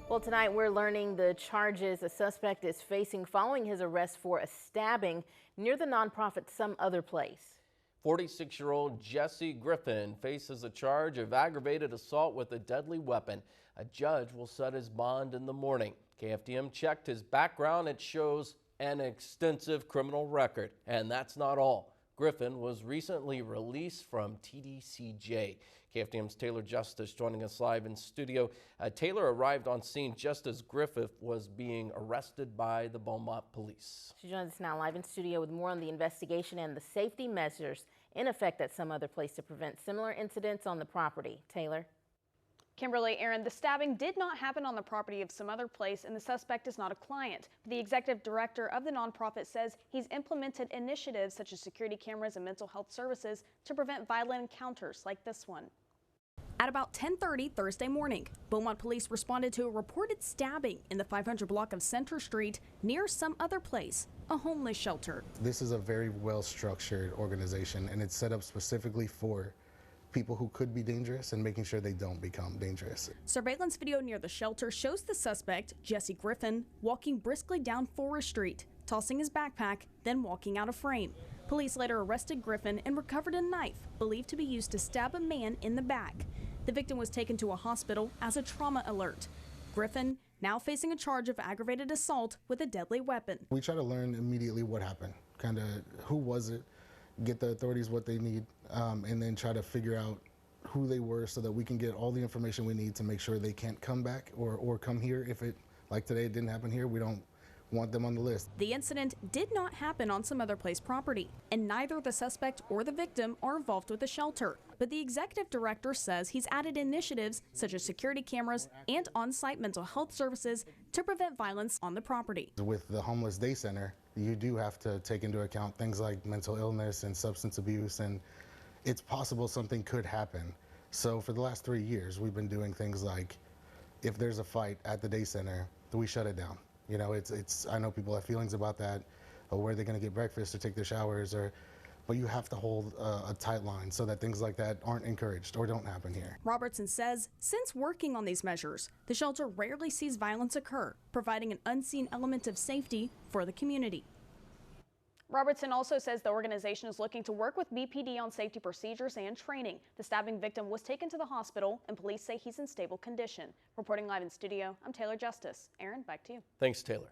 Well, tonight we're learning the charges a suspect is facing following his arrest for a stabbing near the nonprofit Some Other Place. 46-year-old Jesse Griffin faces a charge of aggravated assault with a deadly weapon. A judge will set his bond in the morning. KFDM checked his background. It shows an extensive criminal record. And that's not all. Griffin was recently released from TDCJ. KFDM's Taylor Justice joining us live in studio. Taylor arrived on scene just as Griffin was being arrested by the Beaumont police. She joins us now live in studio with more on the investigation and the safety measures in effect at Some Other Place to prevent similar incidents on the property. Taylor. Kimberly, Aaron, the stabbing did not happen on the property of Some Other Place, and the suspect is not a client. The executive director of the nonprofit says he's implemented initiatives such as security cameras and mental health services to prevent violent encounters like this one. At about 10:30 Thursday morning, Beaumont police responded to a reported stabbing in the 500 block of Center Street near Some Other Place, a homeless shelter. This is a very well-structured organization, and it's set up specifically for people who could be dangerous and making sure they don't become dangerous. Surveillance video near the shelter shows the suspect, Jesse Griffin, walking briskly down Forrest Street, tossing his backpack, then walking out of frame. Police later arrested Griffin and recovered a knife believed to be used to stab a man in the back. The victim was taken to a hospital as a trauma alert. Griffin now facing a charge of aggravated assault with a deadly weapon. We try to learn immediately what happened, kind of who was it, get the authorities what they need, and then try to figure out who they were so that we can get all the information we need to make sure they can't come back or come here. If it, like today, it didn't happen here, we don't want them on the list. The incident did not happen on Some Other Place property, and neither the suspect or the victim are involved with the shelter. But the executive director says he's added initiatives such as security cameras and on-site mental health services to prevent violence on the property. With the homeless day center, you do have to take into account things like mental illness and substance abuse, and it's possible something could happen. So for the last 3 years, we've been doing things like, if there's a fight at the day center, we shut it down. You know, I know people have feelings about that, or where they're going to get breakfast or take their showers, but you have to hold a tight line so that things like that aren't encouraged or don't happen here. Robertson says since working on these measures, the shelter rarely sees violence occur, providing an unseen element of safety for the community. Robertson also says the organization is looking to work with BPD on safety procedures and training. The stabbing victim was taken to the hospital, and police say he's in stable condition. Reporting live in studio, I'm Taylor Justice. Aaron, back to you. Thanks, Taylor.